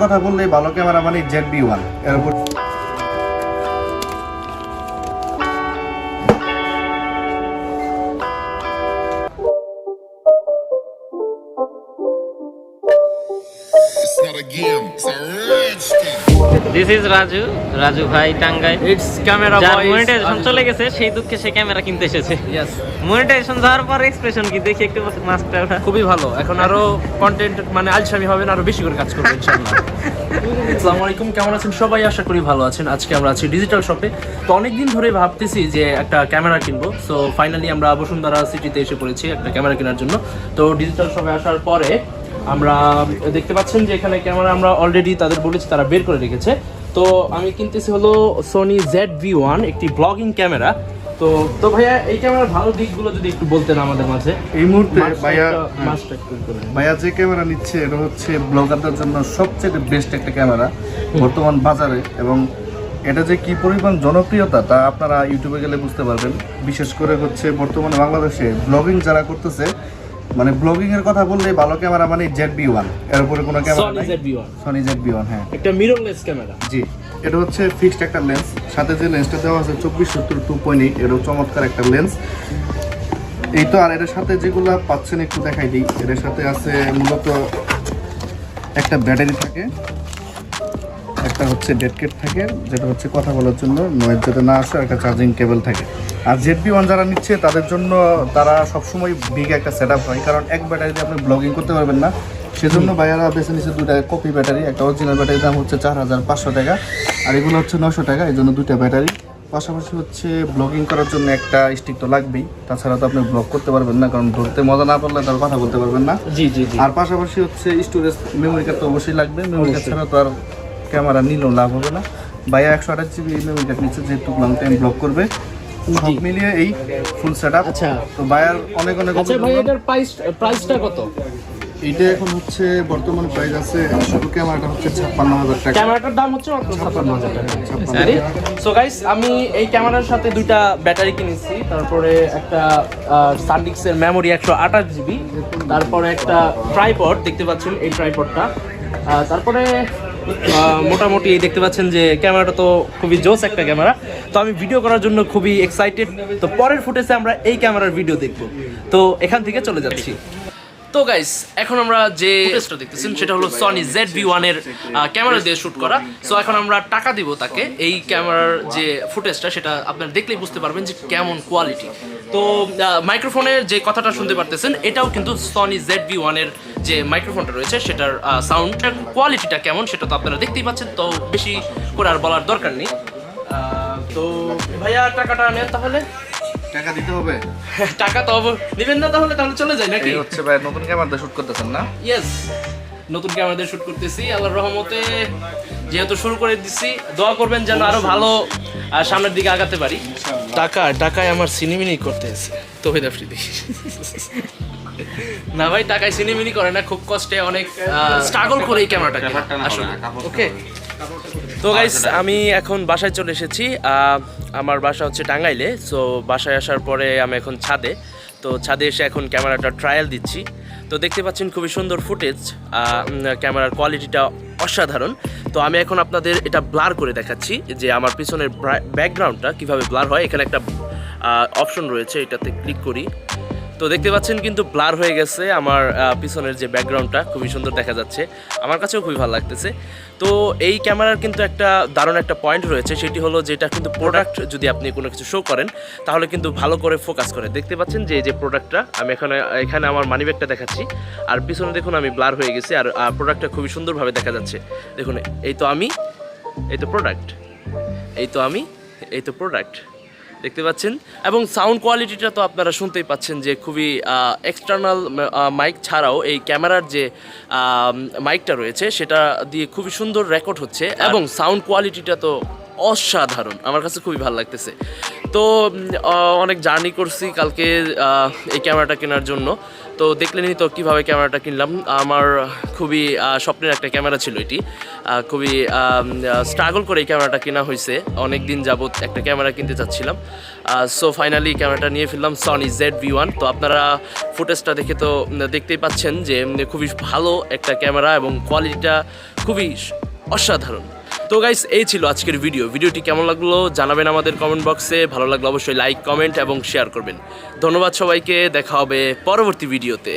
কথা বললেই ভালো ক্যামেরা মানে ZV-1 এর উপর This is Raju, Raju Bhai, Tangail. It's camera boy. Monetization চলে গেছে, সেই দুঃখে সে ক্যামেরা কিনতে এসেছে। Yes. মনিটাইজেশন যাওয়ার পর এক্সপ্রেশন কি দেখি একটু মাস্কটা ওঠা। খুবই ভালো। এখন আরো কন্টেন্ট মানে আলসামি হবে না, আরো বেশি করে কাজ করবে ইনশাআল্লাহ। আসসালামু আলাইকুম, কেমন আছেন সবাই? আশা করি ভালো আছেন। আজকে আমরা আছি ডিজিটাল শপে। তো অনেকদিন ধরে ভাবতেছি যে একটা ক্যামেরা কিনবো। সো ফাইনালি আমরা বসুন্ধরা সিটিতে এসে পড়েছি একটা ক্যামেরা কেনার জন্য। তো ডিজিটাল শপে আসার পরে আমরা দেখতে পাচ্ছেন যে এখানে ক্যামেরা আমরা অলরেডি তাদের বলেছি, তারা বের করে রেখেছে। তো আমি কিনতেছি হলো সোনি ZV-1, একটি ব্লগিং ক্যামেরা। তো ভাইয়া এই ক্যামেরার ভালো দিকগুলো যদি একটু বলতেন আমাদের মাঝে। এই মুহূর্তে ভাইয়া যে ক্যামেরা নিচ্ছে এটা হচ্ছে ব্লগারদের জন্য সবচেয়ে বেস্ট একটা ক্যামেরা বর্তমান বাজারে, এবং এটা যে কি পরিমাণ জনপ্রিয়তা তা আপনারা ইউটিউবে গেলে বুঝতে পারবেন। বিশেষ করে হচ্ছে বর্তমানে বাংলাদেশে ব্লগিং যারা করতেছে, মানে ব্লগিং এর কথা বললে ভালো ক্যামেরা মানে ZV-1 এর উপরে কোনো ক্যামেরা নাই। Sony ZV-1 হ্যাঁ, একটা মিররলেস ক্যামেরা। জি, এটা হচ্ছে ফিক্সড একটা লেন্স, সাথে যে লেন্সটা দেওয়া আছে 2470 2.8, এটাও চমৎকার একটা লেন্স। এই তো, আর এটার সাথে যেগুলা পাচ্ছেন একটু দেখাই দিই। এটার সাথে আছে মূলত একটা ব্যাটারি থাকে, একটা হচ্ছে ডেড কেট থাকে যেটা হচ্ছে কথা বলার জন্য, নয়েজ যাতে না আসে, একটা চার্জিং কেবল থাকে। আর ZV-1 যারা নিচ্ছে তাদের জন্য তারা সবসময় বিগ একটা সেট আপ হয়, কারণ এক ব্যাটারিতে আপনি ব্লগিং করতে পারবেন না। সেজন্য ভাইয়ারা বেছে নিচ্ছে দুটা কপি ব্যাটারি। একটা অরিজিনাল ব্যাটারির দাম হচ্ছে 4500 টাকা, আর এগুলো হচ্ছে 900 টাকা। এই জন্য দুইটা ব্যাটারি। পাশাপাশি হচ্ছে ব্লগিং করার জন্য একটা স্টিক তো লাগবেই, তাছাড়া তো আপনি ব্লগ করতে পারবেন না, কারণ ধরতে মজা না পারলে তার কথা বলতে পারবেন না। জি জি জি। আর পাশাপাশি হচ্ছে স্টোরেজ, মেমোরি কার্ড তো অবশ্যই লাগবে। মেমোরি কার্ড ছাড়া তো আর ক্যামেরা নিলেও লাভ হবে না। ভাইয়া 128 GB মেমোরি কার্ড নিচ্ছে, যেহেতু লং টাইম ব্লগ করবে। সব মিলিয়ে এই ফুল সেটআপ। আচ্ছা, তো ভাইয়ার অনেক অনেক আচ্ছা ভাই, এটার প্রাইসটা কত? এইটা এখন হচ্ছে বর্তমান প্রাইস আছে, শুধু ক্যামেরাটা হচ্ছে 56000 টাকা। ক্যামেরাটার দাম হচ্ছে মাত্র 56000 টাকা। সো গাইস, আমি এই ক্যামেরার সাথে দুইটা ব্যাটারি কিনেছি, তারপরে একটা সানডিস্কের মেমোরি 128 GB, তারপরে একটা ট্রাইপড দেখতে পাচ্ছেন, এই ট্রাইপডটা। তারপরে মোটামুটি দেখতে পাচ্ছেন যে ক্যামেরাটা তো খুবই জোস একটা ক্যামেরা। তো আমি ভিডিও করার জন্য খুবই এক্সাইটেড। তো পরের ফুটেজে আমরা এই ক্যামেরার ভিডিও দেখব। তো এখান থেকে চলে যাচ্ছি। তো গাইস, এখন আমরা যে ফুটেজটা দেখতেছেন সেটা হলো সনি ZV-1 এর ক্যামেরা দিয়ে শ্যুট করা। সো এখন আমরা টাকা দিব তাকে। এই ক্যামেরার যে ফুটেজটা সেটা আপনারা দেখলেই বুঝতে পারবেন যে কেমন কোয়ালিটি। তো মাইক্রোফোনের যে কথাটা শুনতে পারতেছেন, এটাও কিন্তু সনি ZV-1 এর যে মাইক্রোফোনটা রয়েছে সেটার সাউন্ডের কোয়ালিটিটা কেমন সেটা তো আপনারা দেখতেই পাচ্ছেন। তো বেশি করে আর বলার দরকার নেই। তো ভাইয়া টাকাটা নেন তাহলে। টাকা দিতে হবে? টাকা তো দিবেন না তাহলে চলে যায় নাকি? এই হচ্ছে ভাই, নতুন ক্যামেরাতে শুট করতেছেন না? ইয়েস, নতুন ক্যামেরাতে শুট করতেছি। আল্লাহর রহমতে যেহেতু শুরু করে দিচ্ছি, দোয়া করবেন যেন আরো ভালো সামনের দিকে আগাতে পারি। টাকায় আমার সিনেমিনি করতেছে তো হেদাফ্রিদি না ভাই, টাকায় সিনেমিনি করে না, খুব কষ্টে অনেক স্ট্রাগল করে এই ক্যামেরাটা আসলে। ওকে, তো গাইস, আমি এখন বাসায় চলে এসেছি। আমার বাসা হচ্ছে টাঙ্গাইলে। সো বাসায় আসার পরে আমি এখন ছাদে। তো ছাদে এসে এখন ক্যামেরাটা ট্রায়াল দিচ্ছি। তো দেখতে পাচ্ছেন খুবই সুন্দর ফুটেজ, ক্যামেরার কোয়ালিটিটা অসাধারণ। তো আমি এখন আপনাদের এটা ব্লার করে দেখাচ্ছি যে আমার পিছনের ব্যাকগ্রাউন্ডটা কীভাবে ব্লার হয়। এখানে একটা অপশন রয়েছে, এটাতে ক্লিক করি। তো দেখতে পাচ্ছেন কিন্তু ব্লার হয়ে গেছে আমার পিছনের যে ব্যাকগ্রাউন্ডটা, খুবই সুন্দর দেখা যাচ্ছে, আমার কাছেও খুবই ভালো লাগতেছে। তো এই ক্যামেরার কিন্তু একটা দারুণ একটা পয়েন্ট রয়েছে, সেটি হলো যেটা কিন্তু প্রোডাক্ট যদি আপনি কোনো কিছু শো করেন তাহলে কিন্তু ভালো করে ফোকাস করে। দেখতে পাচ্ছেন যে এই যে প্রোডাক্টটা, আমি এখানে আমার মানিব্যাগটা দেখাচ্ছি, আর পিছনে দেখুন আমি ব্লার হয়ে গেছি, আর প্রোডাক্টটা খুবই সুন্দরভাবে দেখা যাচ্ছে। দেখুন, এই তো আমি, এই তো প্রোডাক্ট, এই তো আমি, এই তো প্রোডাক্ট, দেখতে পাচ্ছেন। এবং সাউন্ড কোয়ালিটিটা তো আপনারা শুনতেই পাচ্ছেন যে খুবই এক্সটার্নাল মাইক ছাড়াও এই ক্যামেরার যে মাইকটা রয়েছে সেটা দিয়ে খুবই সুন্দর রেকর্ড হচ্ছে, এবং সাউন্ড কোয়ালিটিটা তো অসাধারণ, আমার কাছে খুবই ভালো লাগতেছে। তো অনেক জার্নি করছি কালকে এই ক্যামেরাটা কেনার জন্য। তো দেখলেনই তো কীভাবে ক্যামেরাটা কিনলাম। আমার খুবই স্বপ্নের একটা ক্যামেরা ছিল এটি, খুবই স্ট্রাগল করে এই ক্যামেরাটা কেনা হয়েছে। অনেক দিন যাবত একটা ক্যামেরা কিনতে চাচ্ছিলাম, সো ফাইনালি ক্যামেরাটা নিয়ে ফেললাম, সনি ZV-1। তো আপনারা ফুটেজটা দেখে তো দেখতেই পাচ্ছেন যে খুবই ভালো একটা ক্যামেরা এবং কোয়ালিটিটা খুবই অসাধারণ। তো গাইস, এই ছিল আজকের ভিডিওটি কেমন লাগলো জানাবেন আমাদের কমেন্ট বক্সে। ভালো লাগলে অবশ্যই লাইক, কমেন্ট এবং শেয়ার করবেন। ধন্যবাদ সবাইকে, দেখা হবে পরবর্তী ভিডিওতে।